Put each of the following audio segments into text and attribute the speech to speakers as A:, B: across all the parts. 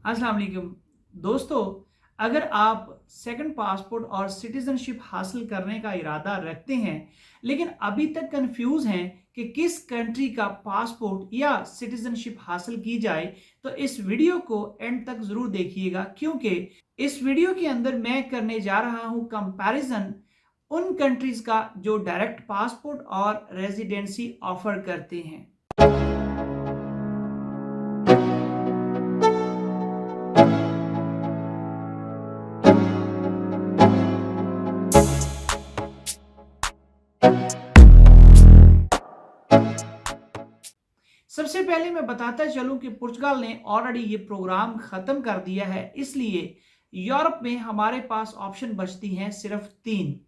A: अस्सलाम वालेकुम दोस्तों, अगर आप सेकंड पासपोर्ट और सिटीजनशिप हासिल करने का इरादा रखते हैं लेकिन अभी तक कंफ्यूज हैं कि किस कंट्री का पासपोर्ट या सिटीजनशिप हासिल की जाए, तो इस वीडियो को एंड तक जरूर देखिएगा, क्योंकि इस वीडियो के अंदर मैं करने जा रहा हूं कंपैरिजन उन कंट्रीज का जो डायरेक्ट पासपोर्ट और रेजिडेंसी ऑफर करते हैं। सबसे पहले मैं बताता चलूं कि पुर्तगाल ने ऑलरेडी ये प्रोग्राम खत्म कर दिया है, इसलिए यूरोप में हमारे पास ऑप्शन बचती हैं सिर्फ तीन।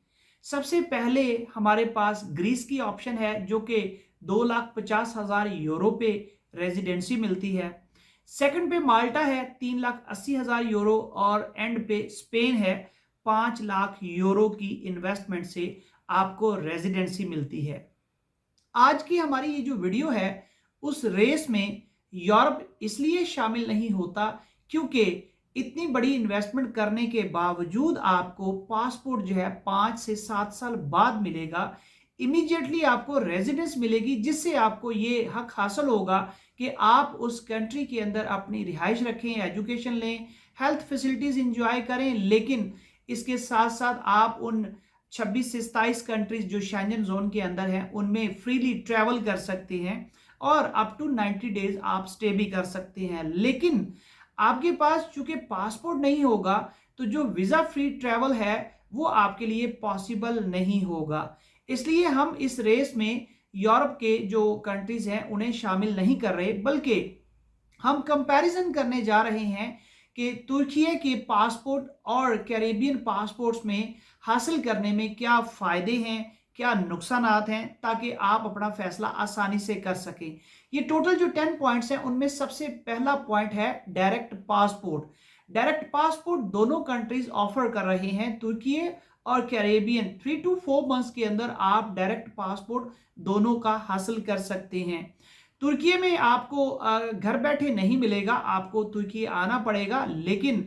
A: सबसे पहले हमारे पास ग्रीस की ऑप्शन है जो कि 2,50,000 यूरो पे रेजिडेंसी मिलती है। सेकंड पे माल्टा है 3,80,000 यूरो, और एंड पे स्पेन है 5 लाख यूरो की इन्वेस्टमेंट से आपको रेजिडेंसी मिलती है। आज की हमारी ये जो वीडियो है उस रेस में यूरोप इसलिए शामिल नहीं होता क्योंकि इतनी बड़ी इन्वेस्टमेंट करने के बावजूद आपको पासपोर्ट जो है 5 से 7 साल बाद मिलेगा। इमीडिएटली आपको रेजिडेंस मिलेगी, जिससे आपको ये हक हासिल होगा कि आप उस कंट्री के अंदर अपनी रिहाइश रखें, एजुकेशन लें, हेल्थ फैसिलिटीज इंजॉय करें, लेकिन इसके साथ साथ आप उन 26 से 27 कंट्रीज जो शेंजन जोन के अंदर हैं उनमें फ्रीली ट्रैवल कर सकते हैं और अप टू 90 डेज आप स्टे भी कर सकते हैं। लेकिन आपके पास चूंकि पासपोर्ट नहीं होगा तो जो वीजा फ्री ट्रैवल है वो आपके लिए पॉसिबल नहीं होगा। इसलिए हम इस रेस में यूरोप के जो कंट्रीज हैं उन्हें शामिल नहीं कर रहे, बल्कि हम कंपैरिजन करने जा रहे हैं कि तुर्की के पासपोर्ट और कैरेबियन पासपोर्ट्स में हासिल करने में क्या फ़ायदे हैं, क्या नुकसानात हैं, ताकि आप अपना फैसला आसानी से कर सकें। ये टोटल जो 10 पॉइंट्स हैं उनमें सबसे पहला पॉइंट है डायरेक्ट पासपोर्ट। डायरेक्ट पासपोर्ट दोनों कंट्रीज ऑफर कर रहे हैं, तुर्की और कैरेबियन। 3 to 4 मंथ्स के अंदर आप डायरेक्ट पासपोर्ट दोनों का हासिल कर सकते हैं। तुर्की में आपको घर बैठे नहीं मिलेगा, आपको तुर्की आना पड़ेगा, लेकिन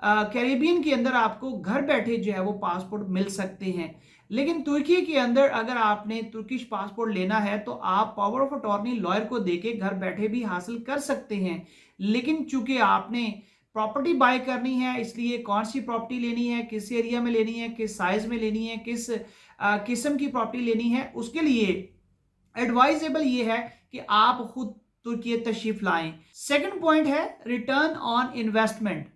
A: कैरेबियन के अंदर आपको घर बैठे जो है वो पासपोर्ट मिल सकते हैं। लेकिन तुर्की के अंदर अगर आपने तुर्किश पासपोर्ट लेना है तो आप पावर ऑफ अटॉर्नी लॉयर को देके घर बैठे भी हासिल कर सकते हैं। लेकिन चूंकि आपने प्रॉपर्टी बाय करनी है, इसलिए कौन सी प्रॉपर्टी लेनी है, किस एरिया में लेनी है, किस साइज में लेनी है, किस किस्म की प्रॉपर्टी लेनी है, उसके लिए एडवाइजेबल ये है कि आप खुद तुर्की तशरीफ लाएं। सेकंड पॉइंट है रिटर्न ऑन इन्वेस्टमेंट।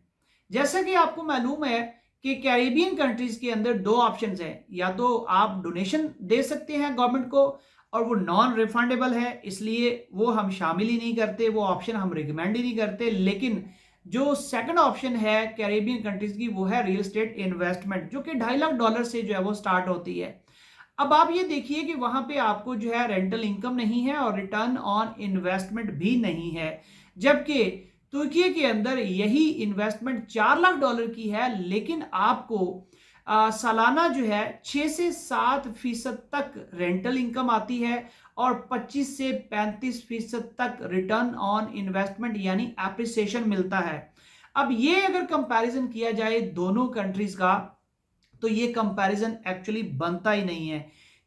A: जैसा कि आपको मालूम है कि कैरेबियन कंट्रीज के अंदर दो ऑप्शंस हैं, या तो आप डोनेशन दे सकते हैं गवर्नमेंट को और वो नॉन रिफंडेबल है, इसलिए वो हम शामिल ही नहीं करते, वो ऑप्शन हम रिकमेंड ही नहीं करते। लेकिन जो सेकंड ऑप्शन है कैरेबियन कंट्रीज की वो है रियल एस्टेट इन्वेस्टमेंट, जो कि $2.5 लाख से जो है वो स्टार्ट होती है। अब आप ये देखिए कि वहां पे आपको जो है रेंटल इनकम नहीं है और रिटर्न ऑन इन्वेस्टमेंट भी नहीं है, जबकि तुर्की के अंदर यही इन्वेस्टमेंट $4 लाख की है, लेकिन आपको सालाना जो है 6 से 7% तक रेंटल इनकम आती है और 25 से 35% तक रिटर्न ऑन इन्वेस्टमेंट यानी एप्रिसिएशन मिलता है। अब ये अगर कंपैरिजन किया जाए दोनों कंट्रीज का तो ये कंपैरिजन एक्चुअली बनता ही नहीं है,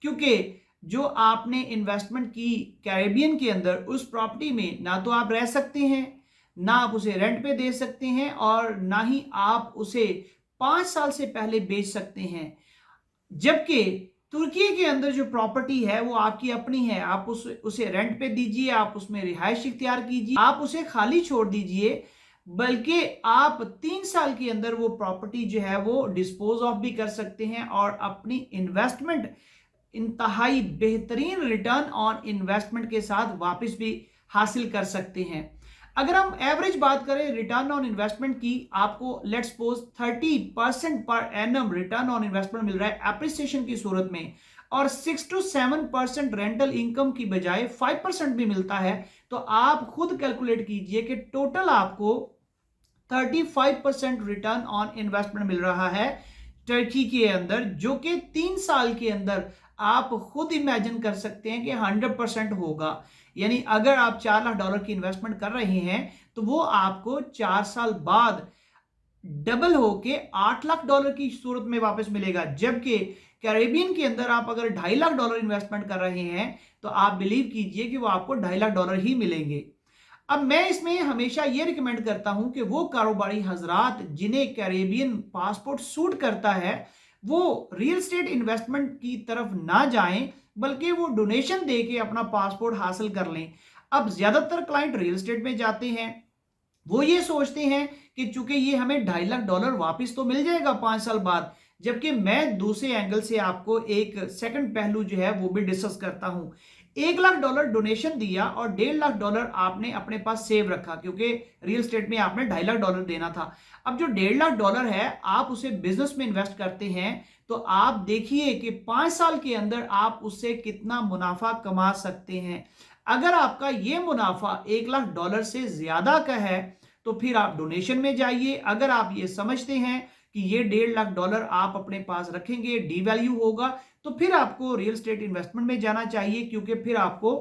A: क्योंकि जो आपने इन्वेस्टमेंट की कैरेबियन के अंदर उस प्रॉपर्टी में ना तो आप रह सकते हैं, ना आप उसे रेंट पे दे सकते हैं, और ना ही आप उसे 5 साल से पहले बेच सकते हैं। जबकि तुर्की के अंदर जो प्रॉपर्टी है वो आपकी अपनी है, आप उसे रेंट पे दीजिए, आप उसमें रिहाइश इख्तियार कीजिए, आप उसे खाली छोड़ दीजिए, बल्कि आप 3 साल के अंदर वो प्रॉपर्टी जो है वो डिस्पोज ऑफ भी कर सकते हैं और अपनी इन्वेस्टमेंट इंतहाई बेहतरीन रिटर्न ऑन इन्वेस्टमेंट के साथ वापस भी हासिल कर सकते हैं। अगर हम एवरेज बात करें रिटर्न ऑन इन्वेस्टमेंट की, आपको let's suppose 30% per annum return on investment मिल रहा है एप्रिसिएशन की सूरत में, और 6 to 7% रेंटल इनकम की बजाय 5% भी मिलता है, तो आप खुद कैलकुलेट कीजिए कि टोटल आपको 35% रिटर्न ऑन इन्वेस्टमेंट मिल रहा है टर्की के अंदर, जो कि 3 साल के अंदर आप खुद इमेजिन कर सकते हैं कि 100% होगा। यानी अगर आप $4 लाख की इन्वेस्टमेंट कर रहे हैं तो वो आपको 4 साल बाद डबल होके $8 लाख की सूरत में वापस मिलेगा। जबकि कैरेबियन के अंदर आप अगर $2.5 लाख इन्वेस्टमेंट कर रहे हैं तो आप बिलीव कीजिए कि वो आपको $2.5 लाख ही मिलेंगे। अब मैं इसमें हमेशा ये रिकमेंड करता हूं कि वो कारोबारी हजरात जिन्हें कैरेबियन पासपोर्ट सूट करता है वो रियल एस्टेट इन्वेस्टमेंट की तरफ ना जाएं, बल्कि वो डोनेशन दे के अपना पासपोर्ट हासिल कर लें। अब ज्यादातर क्लाइंट रियल एस्टेट में जाते हैं, वो ये सोचते हैं कि चूंकि ये हमें $2.5 लाख वापस तो मिल जाएगा 5 साल बाद। जबकि मैं दूसरे एंगल से आपको एक सेकंड पहलू जो है वो भी डिस्कस करता हूं। $1 लाख डोनेशन दिया और $1.5 लाख आपने अपने पास सेव रखा, क्योंकि रियल स्टेट में आपने $2.5 लाख देना था। अब जो $1.5 लाख है आप उसे बिजनेस में इन्वेस्ट करते हैं तो आप देखिए कि 5 साल के अंदर आप उससे कितना मुनाफा कमा सकते हैं। अगर आपका ये मुनाफा $1 लाख से ज्यादा का है तो फिर आप डोनेशन में जाइए। अगर आप ये समझते हैं कि ये $1.5 लाख आप अपने पास रखेंगे, डी वैल्यू होगा, तो फिर आपको रियल एस्टेट इन्वेस्टमेंट में जाना चाहिए, क्योंकि फिर आपको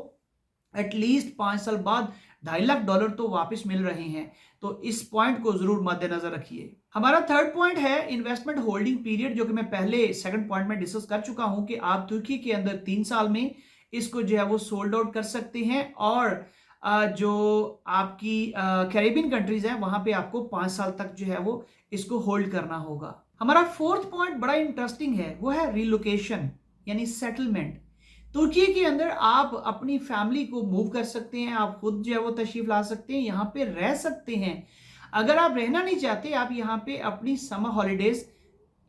A: एटलीस्ट 5 साल बाद $2.5 लाख तो वापस मिल रहे हैं। तो इस पॉइंट को जरूर मद्देनजर रखिए। हमारा थर्ड पॉइंट है इन्वेस्टमेंट होल्डिंग पीरियड, जो कि मैं पहले सेकंड पॉइंट में डिस्कस कर चुका हूं कि आप तुर्की के अंदर 3 साल में इसको जो है वो सोल्ड आउट कर सकते हैं, और जो आपकी कैरेबियन कंट्रीज हैं वहां पे आपको 5 साल तक जो है वो इसको होल्ड करना होगा। हमारा फोर्थ पॉइंट बड़ा इंटरेस्टिंग है, वो है रिलोकेशन यानी सेटलमेंट। तुर्की के अंदर आप अपनी फैमिली को मूव कर सकते हैं, आप खुद जो है वो तशरीफ ला सकते हैं, यहाँ पे रह सकते हैं। अगर आप रहना नहीं चाहते आप यहाँ पे अपनी समर हॉलीडेज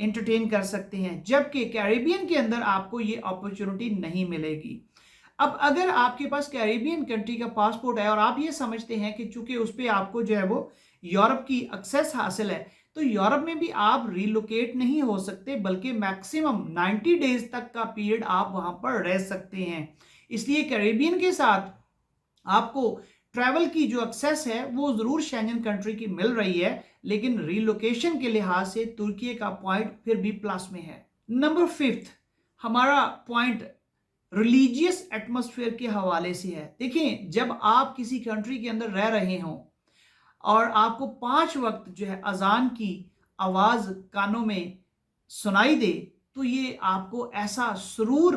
A: एंटरटेन कर सकते हैं, जबकि कैरेबियन के अंदर आपको ये अपॉर्चुनिटी नहीं मिलेगी। अब अगर आपके पास कैरेबियन कंट्री का पासपोर्ट है और आप ये समझते हैं कि चूंकि उस पर आपको जो है वो यूरोप की एक्सेस हासिल है, तो यूरोप में भी आप रिलोकेट नहीं हो सकते, बल्कि मैक्सिमम 90 डेज तक का पीरियड आप वहां पर रह सकते हैं। इसलिए कैरेबियन के साथ आपको ट्रैवल की जो एक्सेस है वो जरूर शेंजन कंट्री की मिल रही है, लेकिन रिलोकेशन के लिहाज से तुर्की का पॉइंट फिर भी प्लस में है। नंबर 5 हमारा पॉइंट रिलीजियस एटमॉस्फेयर के हवाले से है। देखिए, जब आप किसी कंट्री के अंदर रह रहे हों और आपको 5 वक्त जो है अजान की आवाज कानों में सुनाई दे, तो ये आपको ऐसा सुरूर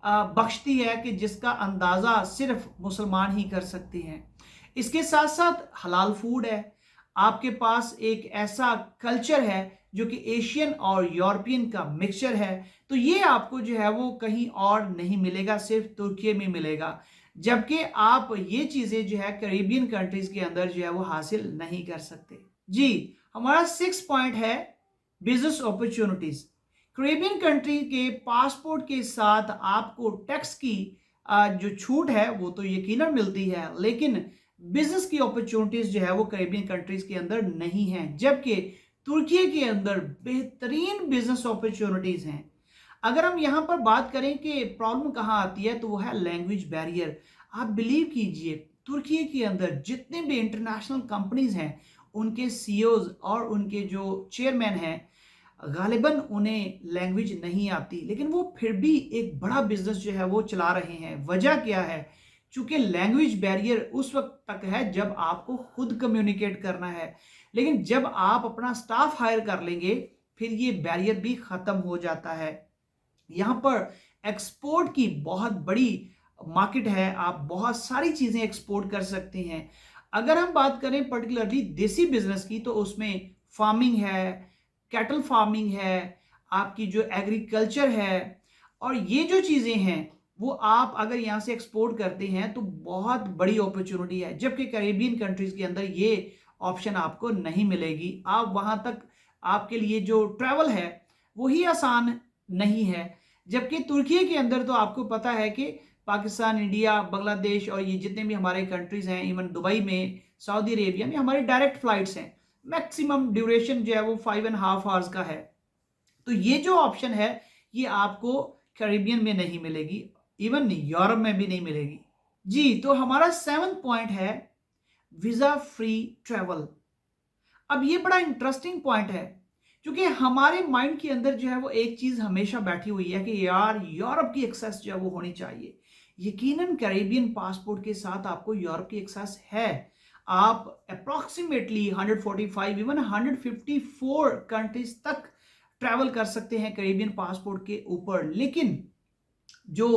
A: बख्शती है कि जिसका अंदाजा सिर्फ मुसलमान ही कर सकते हैं। इसके साथ साथ हलाल फूड है, आपके पास एक ऐसा कल्चर है जो कि एशियन और यूरोपियन का मिक्सचर है, तो ये आपको जो है वो कहीं और नहीं मिलेगा, सिर्फ तुर्की में मिलेगा। जबकि आप ये चीजें जो है कैरेबियन कंट्रीज के अंदर जो है वो हासिल नहीं कर सकते। जी, हमारा 6 पॉइंट है बिजनेस अपॉर्चुनिटीज। कैरेबियन कंट्री के पासपोर्ट के साथ आपको टैक्स की जो छूट है वो तो यकीनन मिलती है, लेकिन बिजनेस की अपॉर्चुनिटीज जो है वो कैरेबियन कंट्रीज के अंदर नहीं है, जबकि तुर्की के अंदर बेहतरीन बिजनेस अपॉर्चुनिटीज हैं। अगर हम यहां पर बात करें कि प्रॉब्लम कहां आती है तो वो है लैंग्वेज बैरियर। आप बिलीव कीजिए, तुर्की के अंदर जितने भी इंटरनेशनल कंपनीज हैं उनके सीईओज और उनके जो चेयरमैन हैं गालिबन उन्हें लैंग्वेज नहीं आती, लेकिन वो फिर भी एक बड़ा बिजनेस जो है वो चला रहे हैं। वजह क्या है? चूंकि लैंग्वेज बैरियर उस वक्त तक है जब आपको खुद कम्युनिकेट करना है, लेकिन जब आप अपना स्टाफ हायर कर लेंगे फिर ये बैरियर भी खत्म हो जाता है। यहाँ पर एक्सपोर्ट की बहुत बड़ी मार्केट है, आप बहुत सारी चीजें एक्सपोर्ट कर सकते हैं। अगर हम बात करें पर्टिकुलरली देसी बिजनेस की, तो उसमें फार्मिंग है, कैटल फार्मिंग है, आपकी जो एग्रीकल्चर है, और ये जो चीजें हैं वो आप अगर यहाँ से एक्सपोर्ट करते हैं तो बहुत बड़ी अपॉर्चुनिटी है, जबकि कैरेबियन कंट्रीज के अंदर ये ऑप्शन आपको नहीं मिलेगी। आप वहां तक आपके लिए जो ट्रैवल है वही आसान नहीं है। जबकि तुर्की के अंदर तो आपको पता है कि पाकिस्तान, इंडिया, बांग्लादेश और ये जितने भी हमारे कंट्रीज हैं, इवन दुबई में, सऊदी अरेबिया में हमारी डायरेक्ट फ्लाइट्स हैं। मैक्सिमम ड्यूरेशन जो है वो 5.5 आवर्स का है। तो ये जो ऑप्शन है ये आपको कैरेबियन में नहीं मिलेगी, इवन यूरोप में भी नहीं मिलेगी। जी, तो हमारा 7th पॉइंट है वीजा फ्री ट्रैवल। अब ये बड़ा इंटरेस्टिंग पॉइंट है, क्योंकि हमारे माइंड के अंदर जो है वो एक चीज हमेशा बैठी हुई है कि यार यूरोप की एक्सेस जो है वो होनी चाहिए। यकीनन कैरेबियन पासपोर्ट के साथ आपको यूरोप की एक्सेस है। आप अप्रोक्सीमेटली 145 इवन 154 कंट्रीज तक ट्रैवल कर सकते हैं कैरेबियन पासपोर्ट के ऊपर। लेकिन जो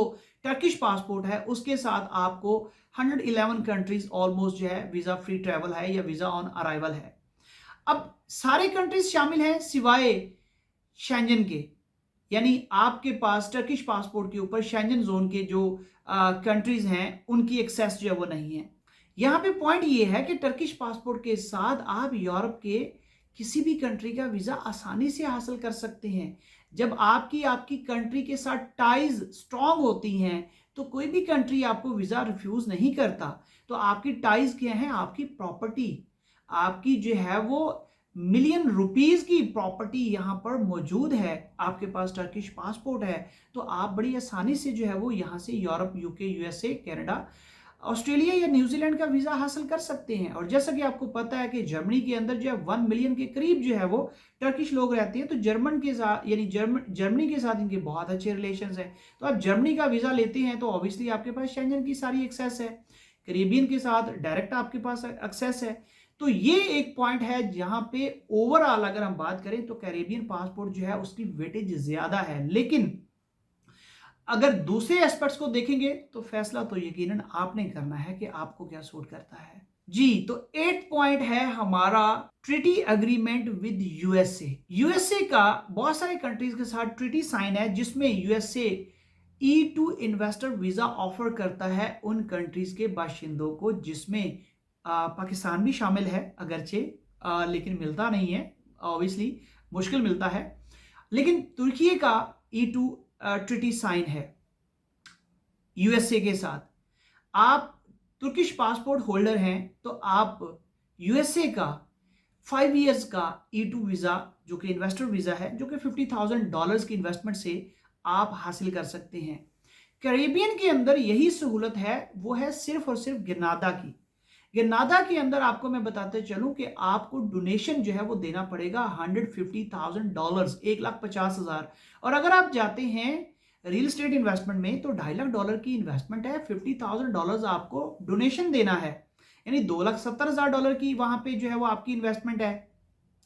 A: टर्किश पासपोर्ट है उसके साथ आपको 111 कंट्रीज ऑलमोस्ट जो है वीजा फ्री ट्रैवल है या वीजा ऑन अराइवल है। अब सारे कंट्रीज शामिल हैं सिवाय शेंजन के, यानी आपके पास टर्किश पासपोर्ट के ऊपर शेंजन जोन के जो कंट्रीज हैं उनकी एक्सेस जो है वो नहीं है। यहां पे पॉइंट ये है कि टर्किश पासपोर्ट के साथ आप यूरोप के किसी भी कंट्री का वीजा आसानी से हासिल कर सकते हैं। जब आपकी कंट्री के साथ टाइज स्ट्रांग होती हैं तो कोई भी कंट्री आपको वीजा रिफ्यूज नहीं करता। तो आपकी टाइज क्या है, आपकी प्रॉपर्टी, आपकी जो है वो मिलियन रुपीस की प्रॉपर्टी यहां पर मौजूद है, आपके पास टर्किश पासपोर्ट है तो आप बड़ी आसानी से जो है वो यहां से Europe, UK, USA, Canada, Australia या न्यूजीलैंड का वीजा हासिल कर सकते हैं। और जैसा कि आपको पता है कि जर्मनी के अंदर जो है 1 मिलियन के करीब जो है वो टर्किश लोग रहते हैं। तो जर्मन के साथ यानी जर्मनी के साथ इनके बहुत अच्छे रिलेशंस हैं। तो आप जर्मनी का वीजा लेते हैं तो ऑब्वियसली आपके पास शेंजन की सारी एक्सेस है, कैरेबियन के साथ डायरेक्ट आपके पास एक्सेस है। तो ये एक पॉइंट है जहां पे ओवरऑल अगर हम बात करें तो कैरेबियन पासपोर्ट जो है उसकी वेटेज ज्यादा है। लेकिन अगर दूसरे एस्पेक्ट्स को देखेंगे तो फैसला तो यकीनन आपने करना है कि आपको क्या सूट करता है। जी, तो 8 पॉइंट है हमारा treaty agreement with USA. USA का बहुत सारे कंट्रीज के साथ ट्रीटी साइन है जिसमें USA E2 investor visa offer करता है उन कंट्रीज के बाशिंदों को, जिसमें पाकिस्तान भी शामिल है अगरचे, लेकिन मिलता नहीं है, ऑब्वियसली मुश्किल मिलता है। लेकिन तुर्की का E2 ट्रीटी साइन है यूएसए के साथ। आप तुर्किश पासपोर्ट होल्डर हैं तो आप यूएसए का 5 इयर्स का E2 वीजा जो कि इन्वेस्टर वीजा है, जो कि $50,000 की इन्वेस्टमेंट से आप हासिल कर सकते हैं। कैरेबियन के अंदर यही सहूलत है, वो है सिर्फ और सिर्फ ग्रेनाडा की। ग्रेनाडा के अंदर आपको मैं बताते चलूं कि आपको डोनेशन जो है वो देना पड़ेगा $150,000, $1,50,000। और अगर आप जाते हैं रियल एस्टेट इन्वेस्टमेंट में तो $2.5 लाख की इन्वेस्टमेंट है, $50,000 आपको डोनेशन देना है, यानी $2,70,000 की वहां पे जो है वो आपकी इन्वेस्टमेंट है।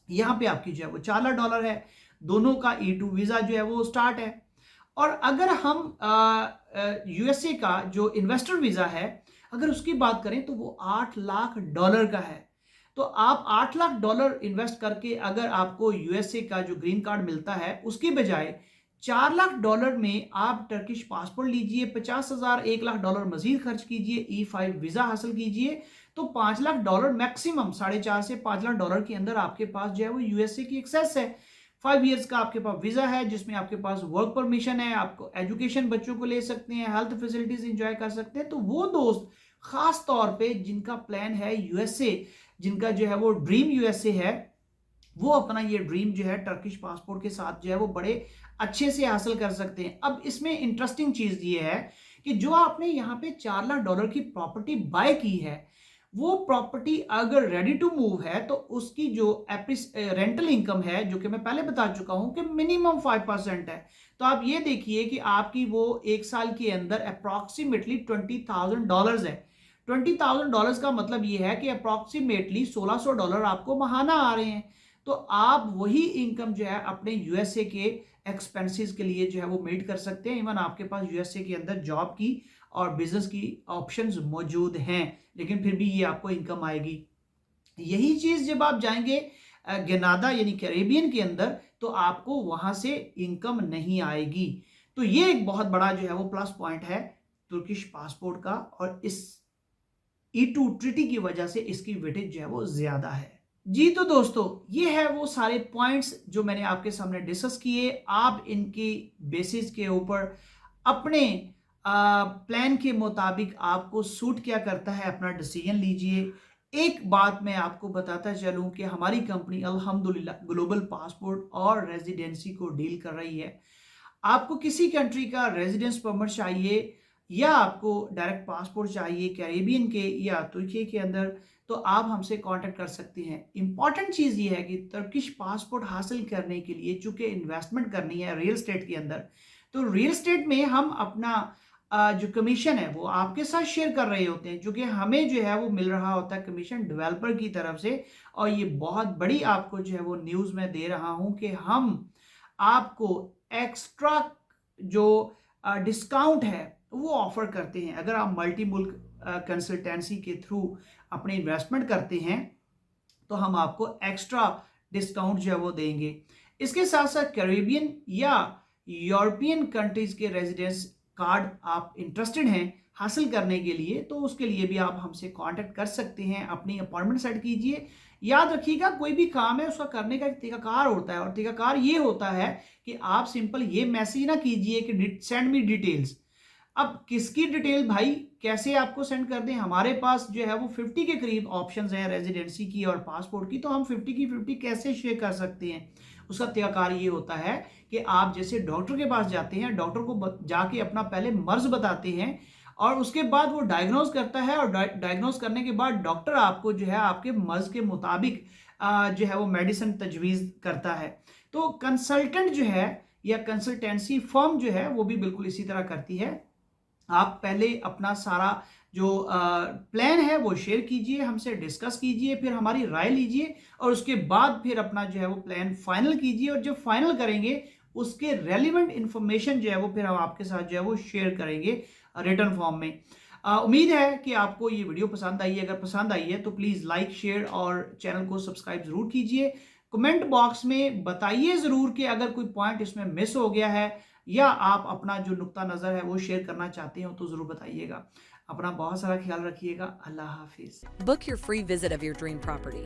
A: यहां पे आपकी जो है वो $4 लाख है। दोनों का E2 वीजा जो है वो स्टार्ट है। और अगर हम यूएसए का जो इन्वेस्टर वीजा है अगर उसकी बात करें तो वो $8 लाख का है। तो आप $8 लाख इन्वेस्ट करके अगर आपको यूएसए का जो ग्रीन कार्ड मिलता है उसकी बजाय $4 लाख में आप टर्किश पासपोर्ट लीजिए, 50,000 $1 लाख मजीद खर्च कीजिए, E5 वीजा हासिल कीजिए, तो $5 लाख मैक्सिमम, $4.5 से $5 लाख के अंदर आपके पास जो है वो यूएसए की एक्सेस है। 5 इयर्स का आपके पास वीजा है जिसमें आपके पास वर्क परमिशन है, आपको एजुकेशन बच्चों को ले सकते हैं, हेल्थ फैसिलिटीज एंजॉय कर सकते हैं। तो वो दोस्त खास तौर पे जिनका प्लान है यूएसए, जिनका जो है वो ड्रीम यूएसए है, वो अपना ये ड्रीम जो है टर्किश पासपोर्ट के साथ जो है वो बड़े अच्छे से हासिल कर सकते हैं। अब इसमें इंटरेस्टिंग चीज ये है कि जो आपने यहाँ पे $4 लाख की प्रॉपर्टी बाय की है, वो प्रॉपर्टी अगर रेडी टू मूव है तो उसकी जो रेंटल इनकम है, जो कि मैं पहले बता चुका हूं कि मिनिमम 5% है। तो आप ये देखिए कि आपकी वो एक साल के अंदर अप्रोक्सीमेटली $20,000 है। $20,000 का मतलब ये है कि अप्रोक्सीमेटली $1,600 आपको महाना आ रहे हैं। तो आप वही इनकम जो है अपने यूएसए के एक्सपेंसेस के लिए जो है वो मेड कर सकते हैं। इवन आपके पास यूएसए के अंदर जॉब की और बिजनेस की ऑप्शंस मौजूद हैं, लेकिन फिर भी ये आपको इनकम आएगी। यही चीज जब आप जाएंगे ग्रेनाडा यानी कैरेबियन के अंदर तो आपको वहां से इनकम नहीं आएगी। तो ये एक बहुत बड़ा जो है वो प्लस पॉइंट है तुर्किश पासपोर्ट का, और इस E2 ट्रीटी की वजह से इसकी वेटेज जो है वो ज्यादा है। जी, तो दोस्तों ये है वो सारे पॉइंट्स जो मैंने आपके सामने डिस्कस किए। आप इनकी बेसिस के ऊपर अपने प्लान के मुताबिक आपको सूट क्या करता है अपना डिसीजन लीजिए। एक बात मैं आपको बताता चलूं कि हमारी कंपनी अल्हम्दुलिल्लाह ग्लोबल पासपोर्ट और रेजिडेंसी को डील कर रही है। आपको किसी कंट्री का रेजिडेंस परमिट चाहिए या आपको डायरेक्ट पासपोर्ट चाहिए कैरेबियन के या तुर्की के अंदर, तो आप हमसे कांटेक्ट कर सकते हैं। इंपॉर्टेंट चीज़ ये है कि तुर्किश पासपोर्ट हासिल करने के लिए चूंकि इन्वेस्टमेंट करनी है रियल एस्टेट के अंदर, तो रियल एस्टेट में हम अपना जो कमीशन है वो आपके साथ शेयर कर रहे होते हैं, जो कि हमें जो है वो मिल रहा होता है कमीशन डेवलपर की तरफ से। और ये बहुत बड़ी आपको जो है वो न्यूज़ मैं दे रहा हूं कि हम आपको एक्स्ट्रा जो डिस्काउंट है वो ऑफर करते हैं। अगर आप मल्टी मुल्क कंसल्टेंसी के थ्रू अपने इन्वेस्टमेंट करते हैं तो हम आपको एक्स्ट्रा डिस्काउंट जो है वो देंगे। इसके साथ साथ कैरेबियन या यूरोपियन कंट्रीज के रेजिडेंस कार्ड आप इंटरेस्टेड हैं हासिल करने के लिए, तो उसके लिए भी आप हमसे कांटेक्ट कर सकते हैं। अपनी अपॉइंटमेंट सेट कीजिए। याद रखिएगा, कोई भी काम है उसका करने का एक तरीकाकार होता है, और तरीकाकार ये होता है कि आप सिंपल ये मैसेज ना कीजिए कि सेंड मी डिटेल्स। अब किसकी डिटेल भाई कैसे आपको सेंड कर दें? हमारे पास जो है वो 50 के करीब ऑप्शंस हैं रेजिडेंसी की और पासपोर्ट की, तो हम 50 की 50 कैसे शेयर कर सकते हैं? उसका तरीकाकार ये होता है कि आप जैसे डॉक्टर के पास जाते हैं, डॉक्टर को जाके अपना पहले मर्ज बताते हैं और उसके बाद वो डायग्नोज करता है, और डायग्नोज करने के बाद डॉक्टर आपको जो है आपके मर्ज के मुताबिक जो है वो मेडिसिन तजवीज़ करता है। तो कंसल्टेंट जो है या कंसल्टेंसी फर्म जो है वो भी बिल्कुल इसी तरह करती है। आप पहले अपना सारा जो प्लान है वो शेयर कीजिए, हमसे डिस्कस कीजिए, फिर हमारी राय लीजिए, और उसके बाद फिर अपना जो है वो प्लान फाइनल कीजिए। और जब फाइनल करेंगे उसके रेलिवेंट इंफॉर्मेशन जो है वो फिर हम आपके साथ जो है वो शेयर करेंगे रिटर्न फॉर्म में। उम्मीद है कि आपको ये वीडियो पसंद आई है। अगर पसंद आई है तो प्लीज़ लाइक, शेयर और चैनल को सब्सक्राइब ज़रूर कीजिए। कमेंट बॉक्स में बताइए ज़रूर कि अगर कोई पॉइंट इसमें मिस हो गया है या आप अपना जो नुक्ता नज़र है वो शेयर करना चाहते हो तो ज़रूर बताइएगा। अपना बहुत सारा ख्याल रखिएगा। अल्लाह हाफिज़।
B: Book your free visit of your dream property.